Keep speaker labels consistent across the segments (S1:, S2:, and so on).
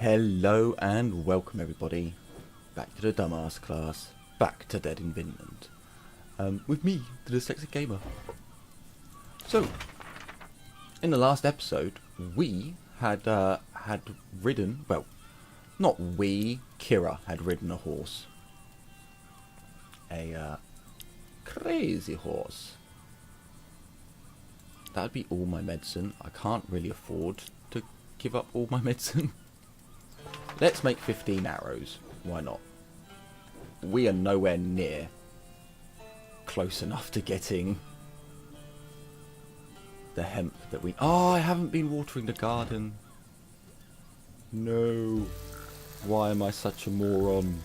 S1: Hello and welcome everybody back to the dumbass class, back to Dead in Vinland, with me, the Dyslexic Gamer. So, in the last episode, we had ridden, well, not we, Kira had ridden a horse. A crazy horse. That'd be all my medicine. I can't really afford to give up all my medicine. Let's make 15 arrows. Why not? We are nowhere near close enough to getting the hemp that we... Oh, I haven't been watering the garden. No. Why am I such a moron?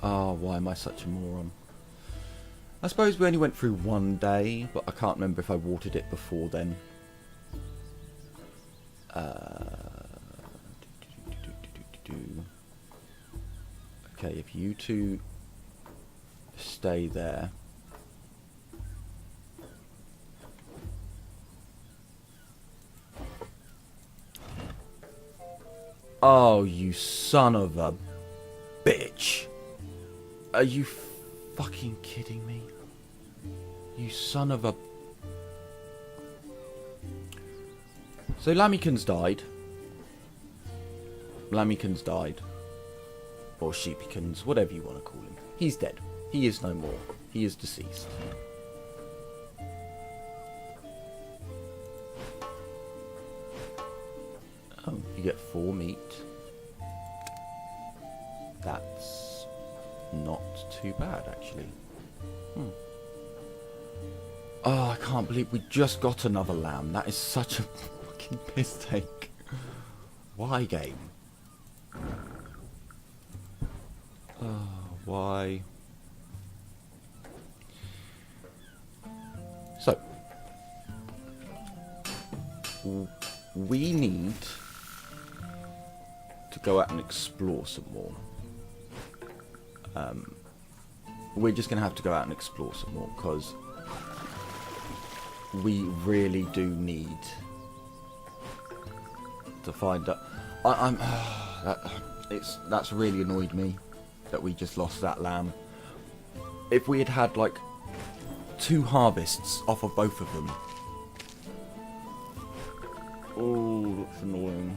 S1: Oh, why am I such a moron? I suppose we only went through one day, but I can't remember if I watered it before then. Okay, if you two stay there. Oh, you son of a bitch. Are you fucking kidding me? You son of a... So Lamikins died. Lamikins died. Or Sheepykins, whatever you want to call him. He's dead. He is no more. He is deceased. Oh, you get 4 meat. That's not too bad, actually. Oh, I can't believe we just got another lamb. That is such a fucking piss take. Why, game? Oh, why? So, we need to go out and explore some more. We're just going to have to go out and explore some more, because we really do need to find out. That's really annoyed me that we just lost that lamb. If we had had like 2 harvests off of both of them. Oh, that's annoying.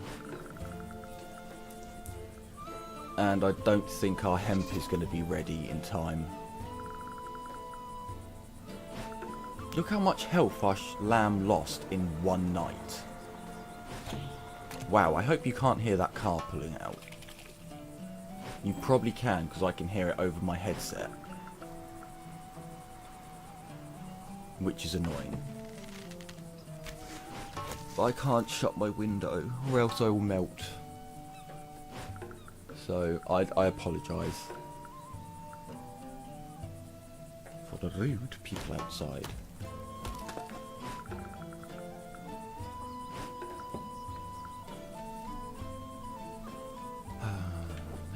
S1: And I don't think our hemp is going to be ready in time. Look how much health our lamb lost in one night. Wow, I hope you can't hear that car pulling out. You probably can, because I can hear it over my headset. Which is annoying. But I can't shut my window, or else I will melt. So, I apologise for the rude people outside.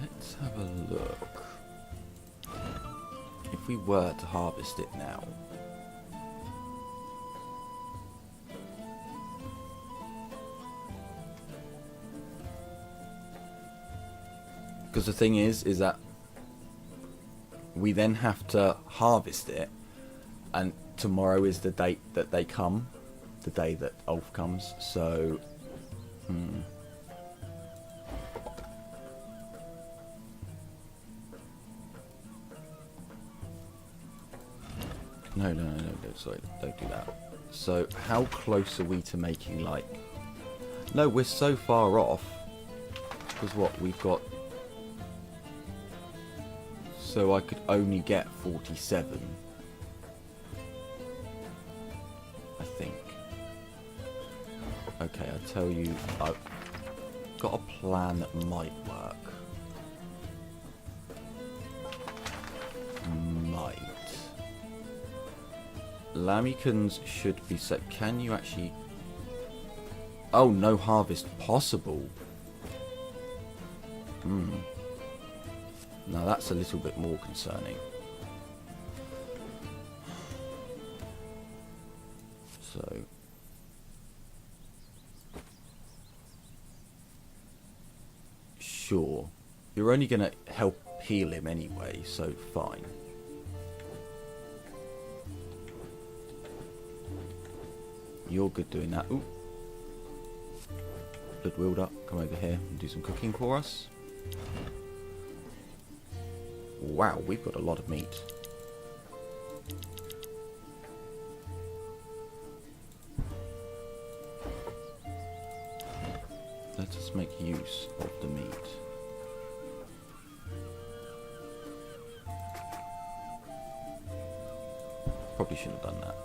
S1: Let's have a look. If we were to harvest it now. Because the thing is that we then have to harvest it, and tomorrow is the date that they come, the day that Ulf comes, so... No, sorry, don't do that. So, how close are we to making, like... No, we're so far off, because what, we've got... So I could only get 47. I think. Okay, I'll tell you, I've got a plan that might work. Might. Lamikins should be set. Can you actually... Oh, no harvest possible. Now that's a little bit more concerning. So sure. You're only going to help heal him anyway, so fine. You're good doing that. Ooh. Blood Wielder, come over here and do some cooking for us. Wow, we've got a lot of meat. Let us make use of the meat. Probably should have done that.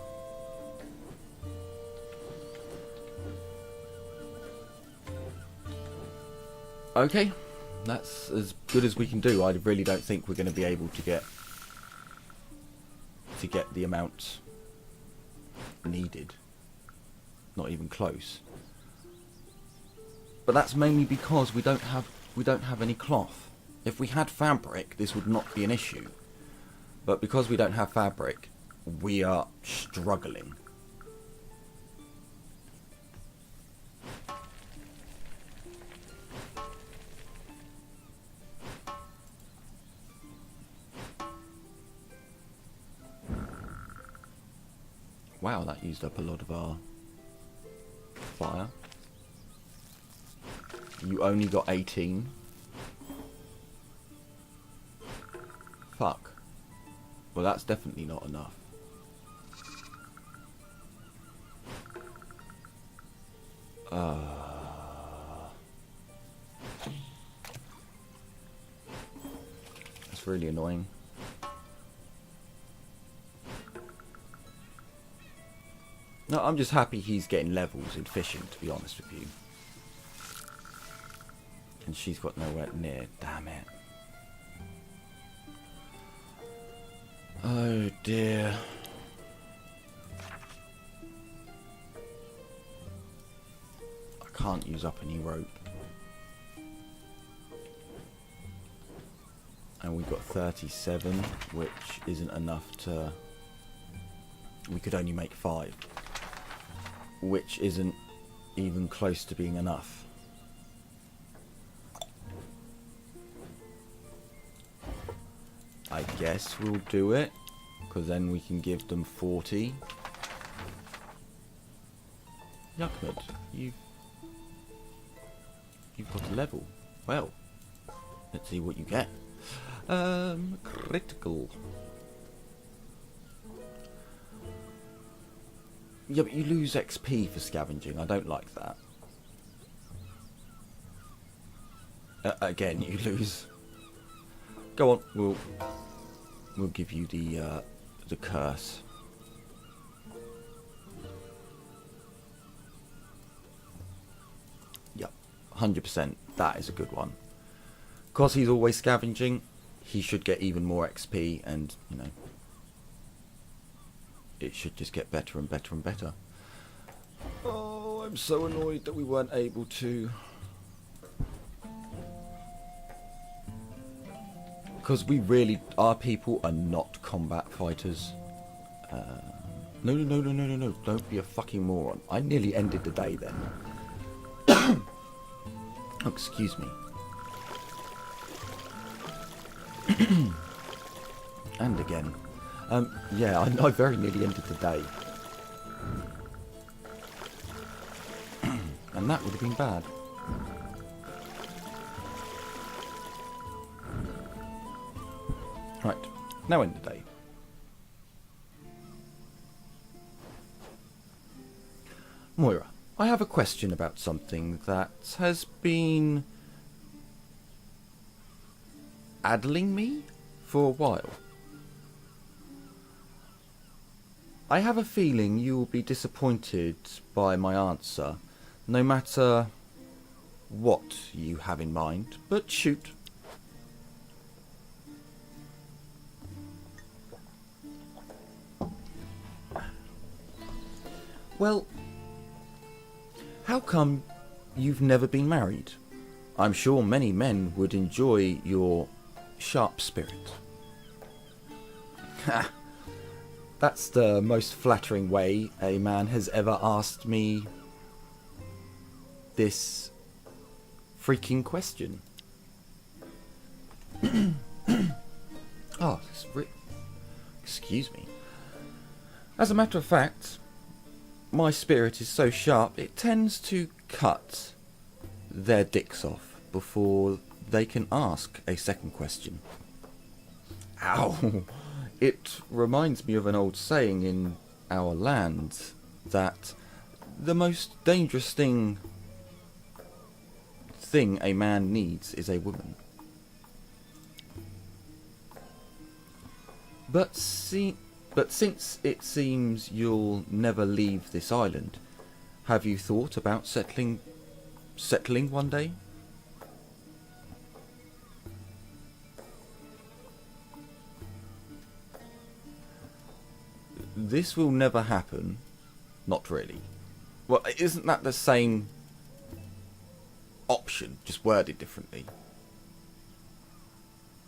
S1: Okay, that's as good as we can do. I really don't think we're going to be able to get the amount needed. Not even close. But that's mainly because we don't have any cloth. If we had fabric, this would not be an issue. But because we don't have fabric, we are struggling. Wow, that used up a lot of our fire. You only got 18. Fuck. Well, that's definitely not enough. That's really annoying. No, I'm just happy he's getting levels in fishing, to be honest with you. And she's got nowhere near. Damn it. Oh dear. I can't use up any rope. And we've got 37, which isn't enough to... We could only make 5. Which isn't even close to being enough. I guess we'll do it, because then we can give them 40. Yuckmud, you've got a level. Well, let's see what you get. Critical. Yeah, but you lose XP for scavenging. I don't like that. Again, you lose. Go on, we'll give you the curse. Yep, 100%. That is a good one. Because he's always scavenging, he should get even more XP, and you know, it should just get better and better and better. Oh, I'm so annoyed that we weren't able to. Because we really, our people are not combat fighters. No, don't be a fucking moron. I nearly ended the day then. Oh, excuse me. And again. Yeah, I very nearly ended the day. And that would have been bad. Right, now end the day. Moira, I have a question about something that has been addling me for a while. I have a feeling you will be disappointed by my answer, no matter what you have in mind, but shoot. Well, how come you've never been married? I'm sure many men would enjoy your sharp spirit. Ha! That's the most flattering way a man has ever asked me this freaking question. Oh, excuse me. As a matter of fact, my spirit is so sharp it tends to cut their dicks off before they can ask a second question. Ow! It reminds me of an old saying in our land that the most dangerous thing a man needs is a woman. But since it seems you'll never leave this island, have you thought about settling one day? This will never happen. Not really. Well, isn't that the same option, just worded differently?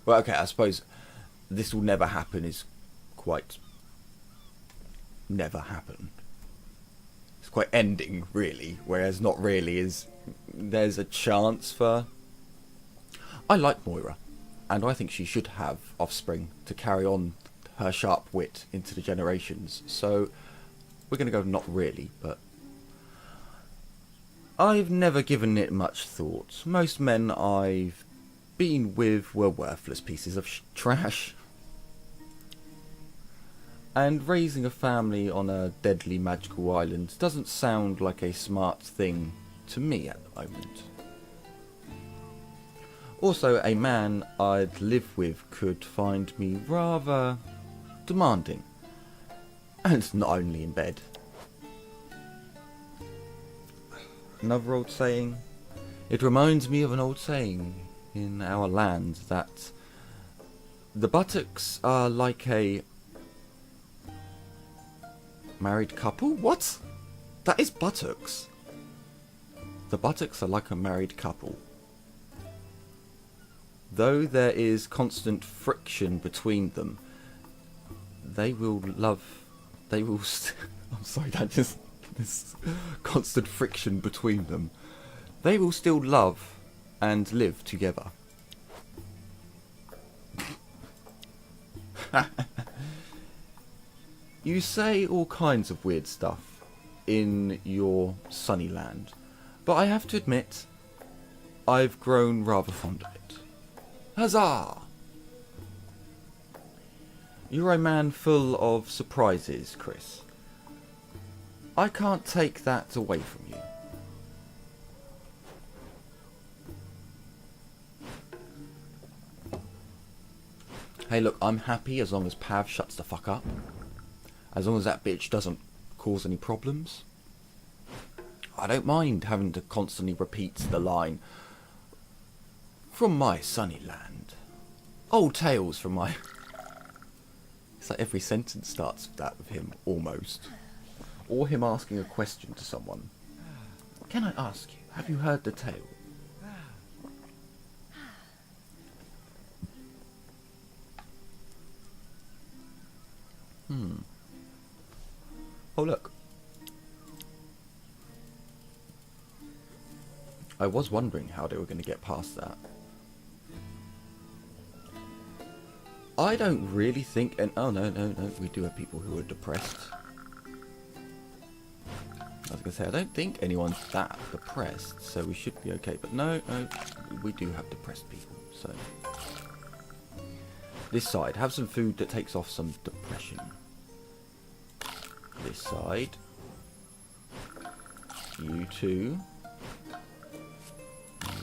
S1: Well, okay, I suppose this will never happen is quite never happen. It's quite ending, really, whereas not really is there's a chance for... I like Moira, and I think she should have offspring to carry on her sharp wit into the generations, so we're going to go not really, but I've never given it much thought. Most men I've been with were worthless pieces of trash, and raising a family on a deadly magical island doesn't sound like a smart thing to me at the moment. Also, a man I'd live with could find me rather demanding, and not only in bed. Another old saying. It reminds me of an old saying in our land that the buttocks are like a married couple? What? That is buttocks. The buttocks are like a married couple. Though there is constant friction between them, I'm sorry, this constant friction between them, they will still love and live together. You say all kinds of weird stuff in your sunny land, but I have to admit, I've grown rather fond of it. Huzzah! You're a man full of surprises, Chris. I can't take that away from you. Hey look, I'm happy as long as Pav shuts the fuck up. As long as that bitch doesn't cause any problems. I don't mind having to constantly repeat the line, "From my sunny land." Old tales from my... It's like every sentence starts with that with him, almost. Or him asking a question to someone. Can I ask you, have you heard the tale? Oh look. I was wondering how they were going to get past that. I don't really think... oh no, we do have people who are depressed. I was going to say, I don't think anyone's that depressed, so we should be okay. But no, we do have depressed people, so... This side, have some food that takes off some depression. This side. You too.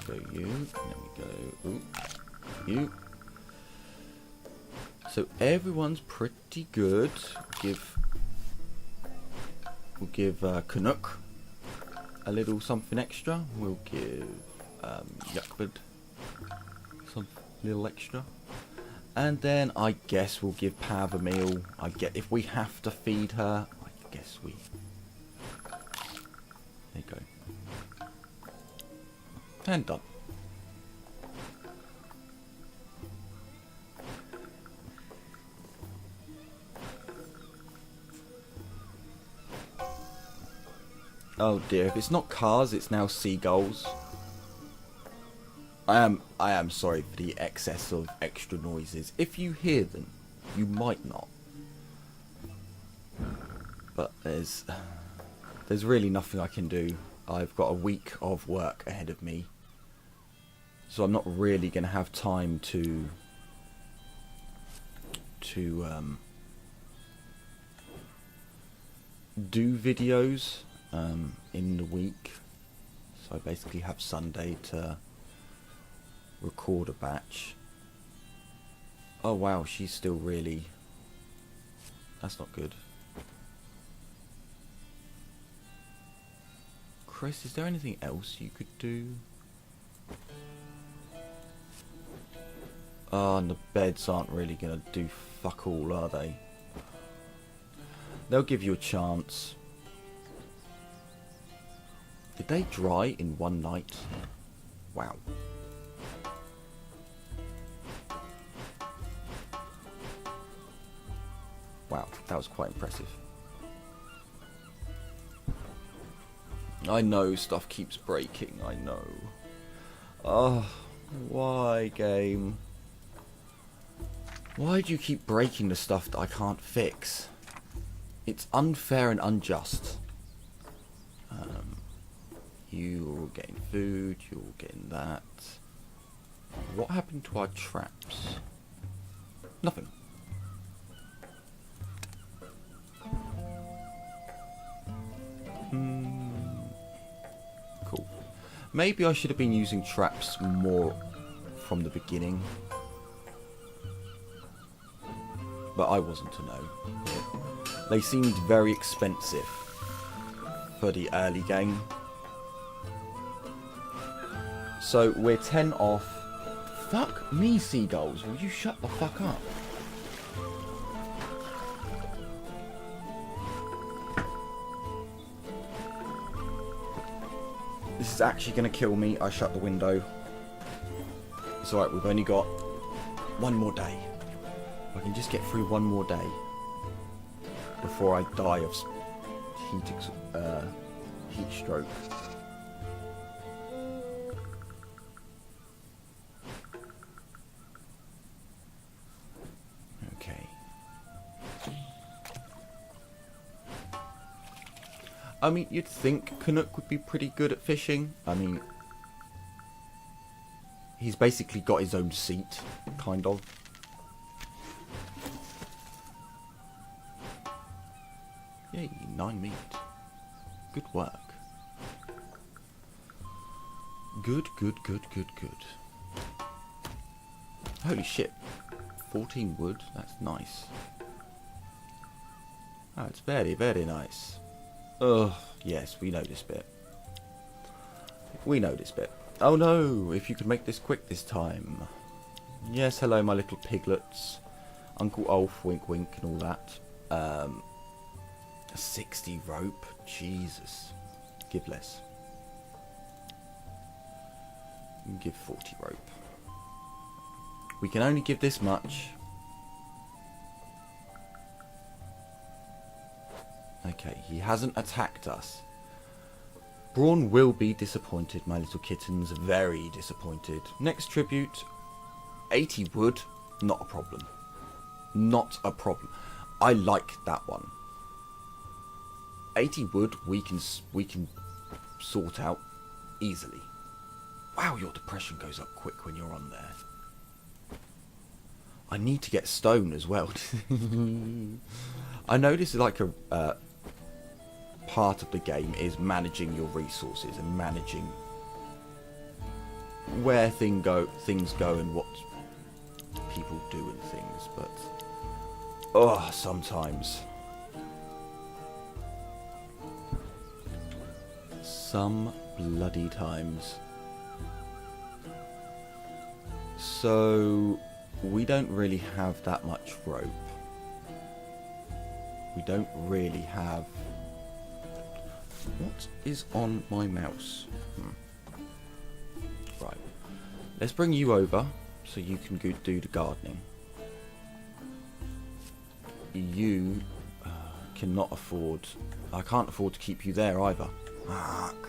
S1: There we go, you. And then we go... Ooh. You. So everyone's pretty good. We'll give Canuck a little something extra. We'll give Yuckbird some little extra. And then I guess we'll give Pav a meal. If we have to feed her, I guess we... There you go. And done. Oh dear, if it's not cars, it's now seagulls. I am sorry for the excess of extra noises. If you hear them, you might not. But there's really nothing I can do. I've got a week of work ahead of me, so I'm not really going to have time to do videos in the week. So I basically have Sunday to record a batch. Oh wow, she's still really... That's not good. Chris, is there anything else you could do? Oh, and the beds aren't really going to do fuck all, are they? They'll give you a chance. Did they dry in one night? Wow. Wow, that was quite impressive. I know stuff keeps breaking, I know. Oh, why, game? Why do you keep breaking the stuff that I can't fix? It's unfair and unjust. You're getting food, you're getting that. What happened to our traps? Nothing. Cool. Maybe I should have been using traps more from the beginning. But I wasn't to know. They seemed very expensive for the early game. So we're 10 off. Fuck me, seagulls. Will you shut the fuck up? This is actually going to kill me. I shut the window. It's alright, we've only got one more day. If I can just get through one more day before I die of heat stroke. Okay. I mean, you'd think Knut would be pretty good at fishing. I mean, he's basically got his own seat, kind of. Yay, 9 meat. Good work. Good. Holy shit. 14 wood, that's nice. Oh, it's very, very nice. Ugh, yes, we know this bit. We know this bit. Oh no, if you could make this quick this time. Yes, hello my little piglets. Uncle Ulf, wink wink and all that. 60 rope, Jesus. Give less. Give 40 rope. We can only give this much. Okay, he hasn't attacked us. Braun will be disappointed, my little kittens. Very disappointed. Next tribute, 80 wood. Not a problem. Not a problem. I like that one. 80 wood we can sort out easily. Wow, your depression goes up quick when you're on there. I need to get stone as well. I know this is like a part of the game is managing your resources and managing where things go and what people do and things, but sometimes some bloody times. So we don't really have that much rope. We don't really have... What is on my mouse? Right. Let's bring you over so you can go do the gardening. You cannot afford... I can't afford to keep you there either. Fuck.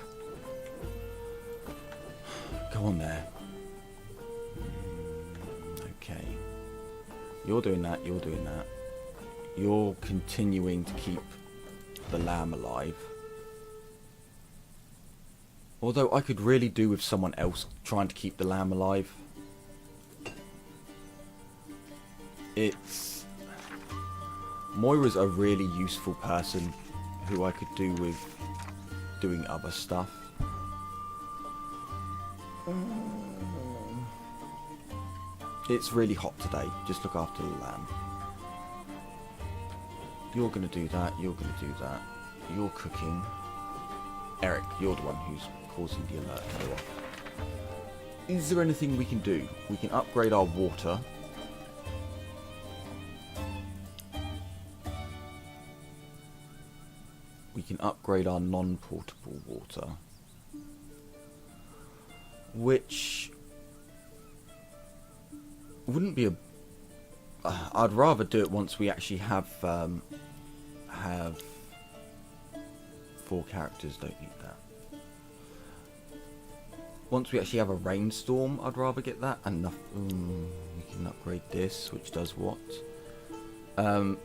S1: Go on there. Okay. You're doing that, you're doing that. You're continuing to keep the lamb alive. Although I could really do with someone else trying to keep the lamb alive. It's... Moira's a really useful person who I could do with doing other stuff. It's really hot today. Just look after the lamb. You're going to do that. You're going to do that. You're cooking. Eric, you're the one who's causing the alert to go off. Is there anything we can do? We can upgrade our water. We can upgrade our non-portable water. Which wouldn't be a... I'd rather do it once we actually have 4 characters. Don't need that. Once we actually have a rainstorm, I'd rather get that. Enough. We can upgrade this, which does what? 1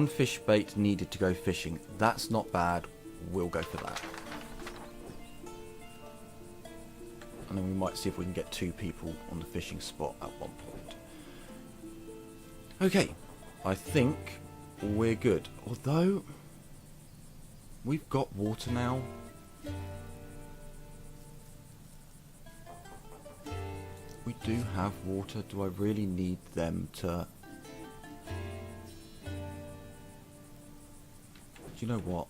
S1: fish bait needed to go fishing. That's not bad. We'll go for that. And then we might see if we can get 2 people on the fishing spot at one point. Okay, I think we're good. Although, we've got water now. We do have water. Do I really need them to... Do you know what?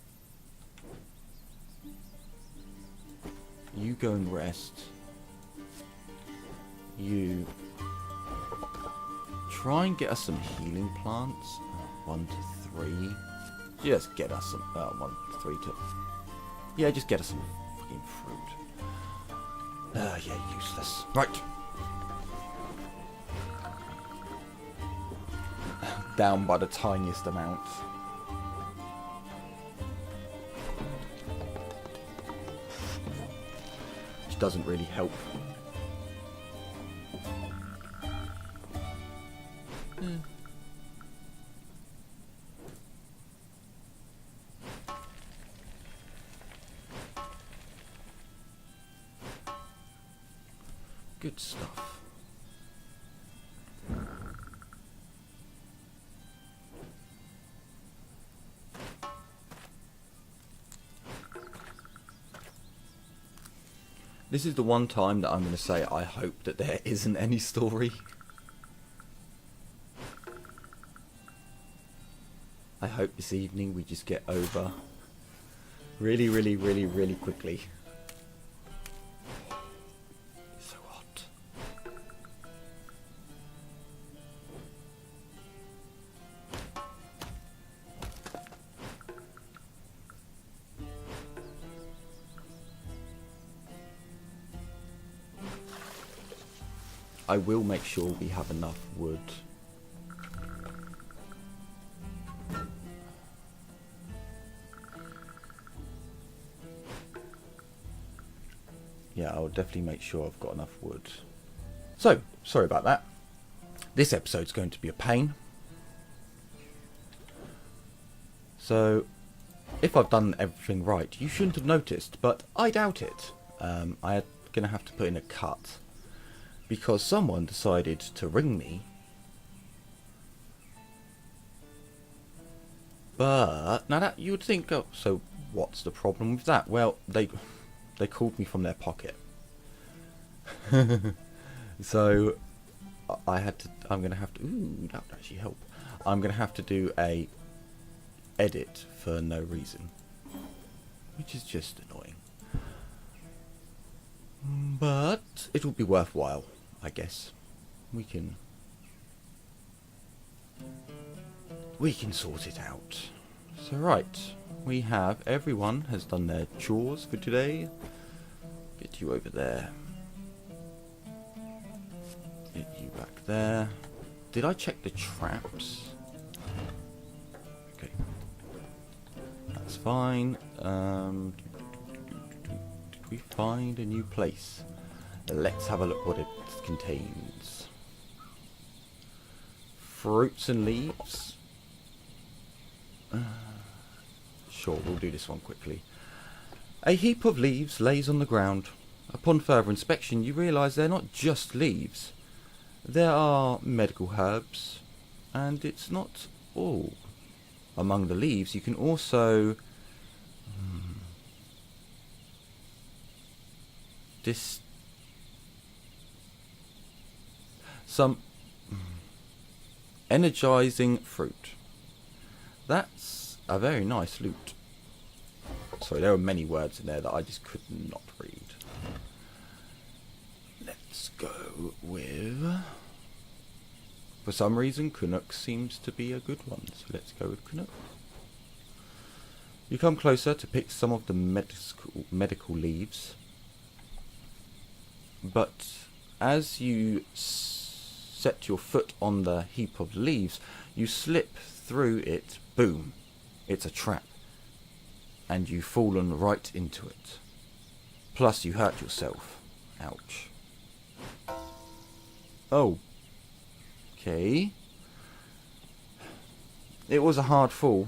S1: You go and rest. You try and get us some healing plants. 1 to 3. Just get us some. 1 to 3 to. Yeah, just get us some fucking fruit. Yeah, useless. Right. Down by the tiniest amount. Which doesn't really help. Good stuff. This is the one time that I'm going to say I hope that there isn't any story. I hope this evening we just get over really, really, really, really quickly. It's so hot. I will make sure we have enough wood. Yeah, I'll definitely make sure I've got enough wood. So, sorry about that. This episode's going to be a pain. So, if I've done everything right, you shouldn't have noticed, but I doubt it. I'm going to have to put in a cut. Because someone decided to ring me. But, now that you would think, oh, so what's the problem with that? Well, they called me from their pocket. So, I'm going to have to, ooh, that would actually help. I'm going to have to do a edit for no reason. Which is just annoying. But, it will be worthwhile, I guess. We can sort it out. So right, we have, everyone has done their chores for today. Get you over there. Get you back there. Did I check the traps? Okay. That's fine. Did we find a new place? Let's have a look what it contains. fruits and leaves. Sure, we'll do this one quickly. A heap of leaves lays on the ground. Upon further inspection, you realise they're not just leaves. There are medical herbs, and it's not all. Among the leaves, you can also some energizing fruit. That's a very nice loot. Sorry, there are many words in there that I just could not read. Let's go with... For some reason, Knut seems to be a good one, so let's go with Knut. You come closer to pick some of the medical leaves, but as you set your foot on the heap of leaves, you slip through it. Boom! It's a trap, and you've fallen right into it. Plus, you hurt yourself. Ouch. Oh. Okay. It was a hard fall.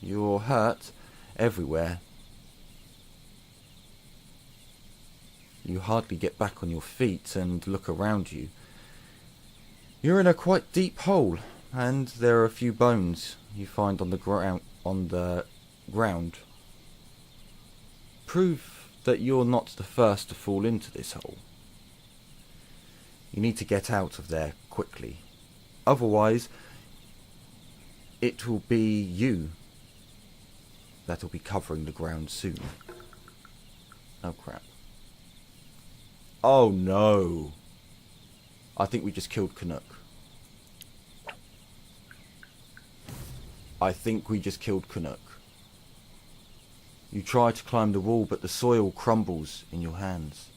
S1: You're hurt everywhere. You hardly get back on your feet and look around you. You're in a quite deep hole, and there are a few bones you find on the ground. Prove that you're not the first to fall into this hole. You need to get out of there quickly. Otherwise, it will be you that will be covering the ground soon. Oh crap. Oh no. I think we just killed Knut. I think we just killed Knut. You try to climb the wall, but the soil crumbles in your hands,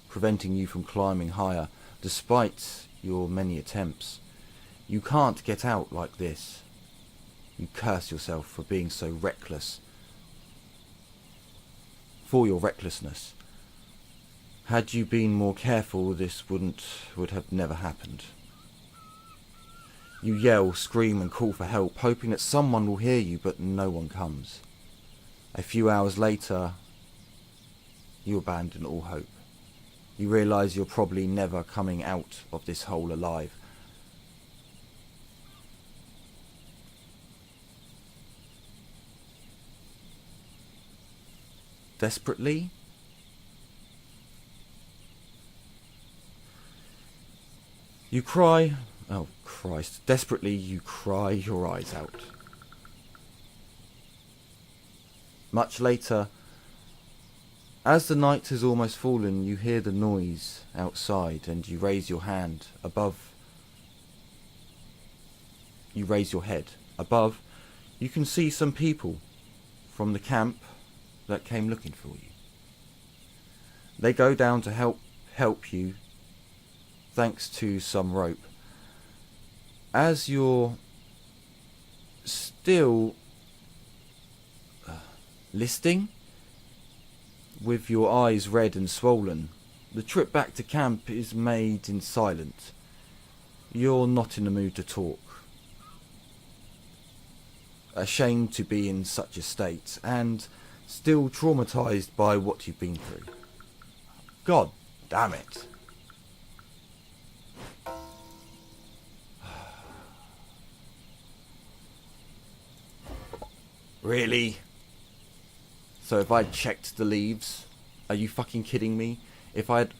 S1: preventing you from climbing higher, despite your many attempts. You can't get out like this. You curse yourself for being so reckless. For your recklessness. Had you been more careful, this would have never happened. You yell, scream and call for help, hoping that someone will hear you, but no one comes. A few hours later, you abandon all hope. You realise you're probably never coming out of this hole alive. Desperately, you cry. Oh Christ. Desperately, you cry your eyes out. Much later, as the night has almost fallen, you hear the noise outside and you raise your hand above. You raise your head. Above, you can see some people from the camp that came looking for you. They go down to help you, thanks to some rope. As you're still listening, with your eyes red and swollen, the trip back to camp is made in silence. You're not in the mood to talk. Ashamed to be in such a state, and still traumatized by what you've been through. God damn it. Really? So if I'd checked the leaves, are you fucking kidding me? If I'd...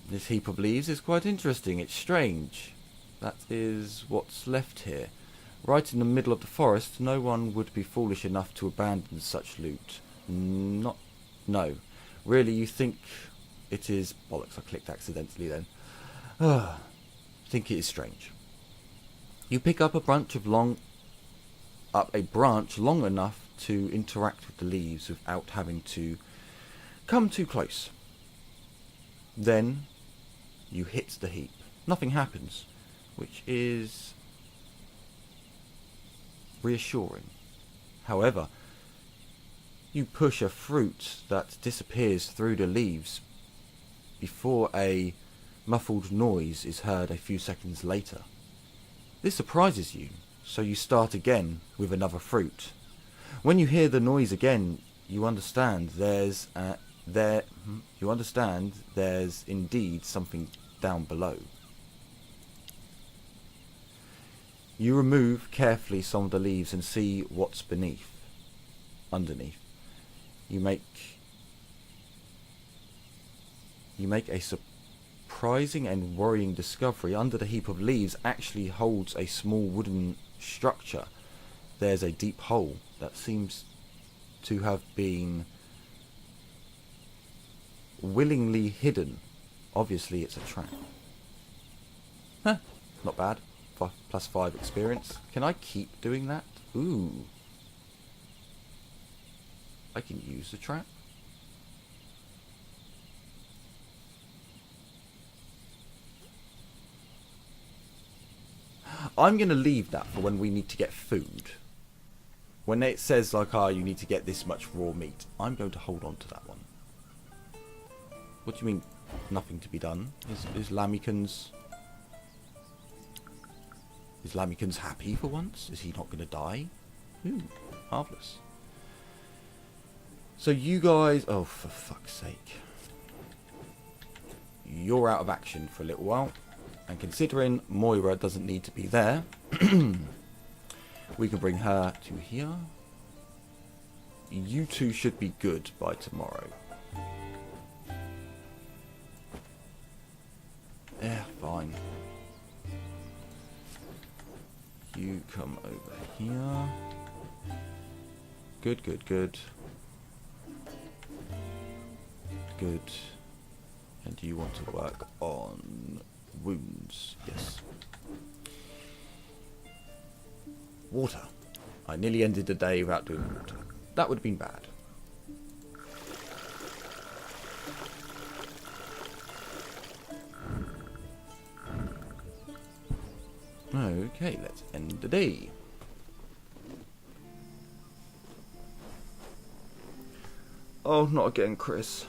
S1: This heap of leaves is quite interesting. It's strange. That is what's left here. Right in the middle of the forest, no one would be foolish enough to abandon such loot. No. Really, you think it is... Bollocks, I clicked accidentally then. I think it is strange. You pick up a branch long enough to interact with the leaves without having to come too close. Then you hit the heap. Nothing happens, which is reassuring. However, you push a fruit that disappears through the leaves before a muffled noise is heard a few seconds later. This surprises you, so you start again with another fruit. When you hear the noise again, you understand there's indeed something down below. You remove carefully some of the leaves and see what's underneath. You make a surprising and worrying discovery. Under the heap of leaves actually holds a small wooden structure. There's a deep hole that seems to have been willingly hidden. Obviously it's a trap. Huh, not bad. +5 experience. Can I keep doing that? Ooh. I can use the trap. I'm going to leave that for when we need to get food. When it says like, you need to get this much raw meat, I'm going to hold on to that one. What do you mean, nothing to be done? Is Lammykins happy for once? Is he not going to die? Ooh, marvellous. So you guys... Oh, for fuck's sake. You're out of action for a little while. And considering Moira doesn't need to be there, we can bring her to here. You two should be good by tomorrow. Yeah, fine. You come over here. Good, good, good. Good. And you want to work on wounds. Yes. Water. I nearly ended the day without doing water. That would have been bad. Okay, let's end the day. Oh, not again, Chris.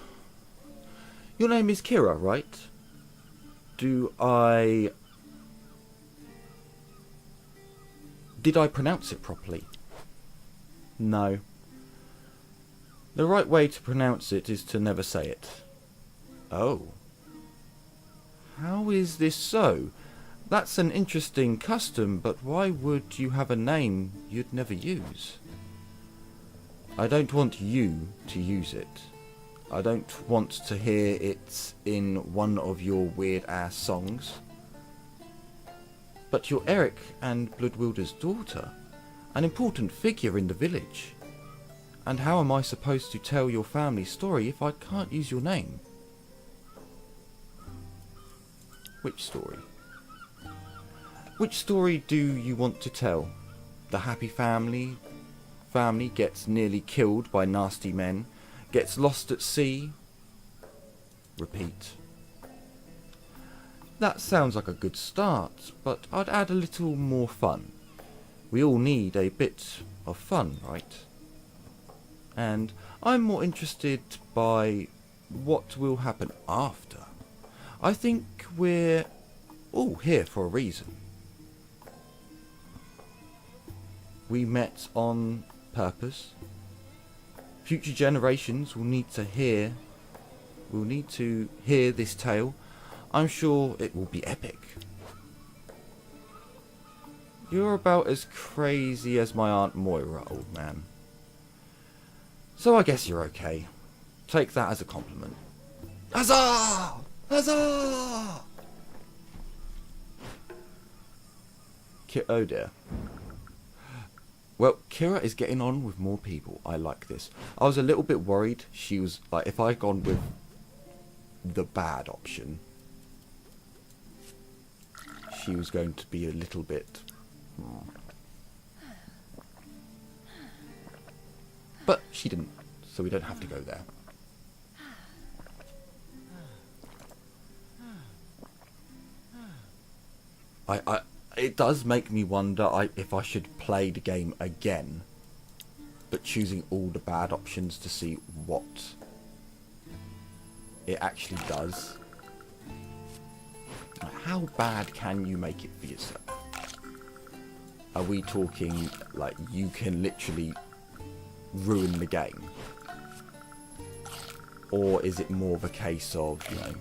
S1: Your name is Kira, right? Did I pronounce it properly? No. The right way to pronounce it is to never say it. Oh. How is this so? That's an interesting custom, but why would you have a name you'd never use? I don't want you to use it. I don't want to hear it in one of your weird-ass songs. But you're Eric and Bloodwilder's daughter, an important figure in the village. And how am I supposed to tell your family story if I can't use your name? Which story? Which story do you want to tell? The happy family gets nearly killed by nasty men, gets lost at sea. Repeat. That sounds like a good start, but I'd add a little more fun. We all need a bit of fun, right? And I'm more interested by what will happen after. I think we're all here for a reason. We met on purpose. Future generations will need to hear this tale. I'm sure it will be epic. You're about as crazy as my Aunt Moira, old man. So I guess you're okay. Take that as a compliment. Huzzah! Huzzah! Oh dear. Well, Kira is getting on with more people. I like this. I was a little bit worried. She was like, if I had gone with the bad option, she was going to be a little bit... But she didn't, so we don't have to go there. It does make me wonder if I should play the game again, but choosing all the bad options to see what it actually does. Like, how bad can you make it for yourself? Are we talking like you can literally ruin the game? Or is it more of a case of, you know,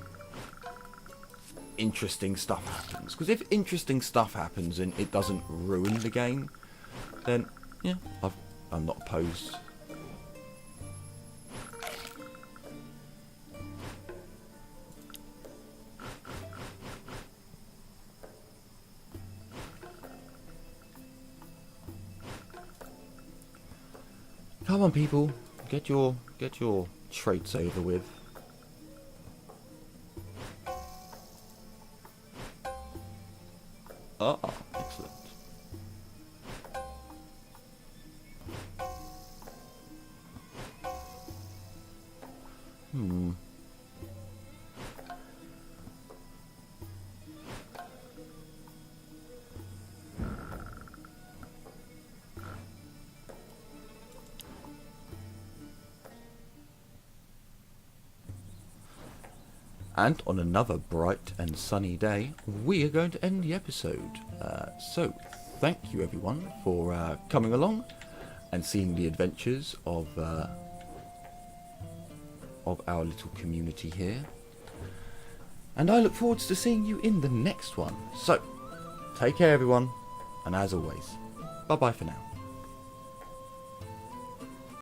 S1: interesting stuff happens? Because if interesting stuff happens and it doesn't ruin the game, then yeah, I'm not opposed. Come on, people, get your traits over with. Ah, excellent. And on another bright and sunny day, we are going to end the episode. So, thank you everyone for coming along and seeing the adventures of our little community here. And I look forward to seeing you in the next one. So, take care everyone, and as always, bye bye for now.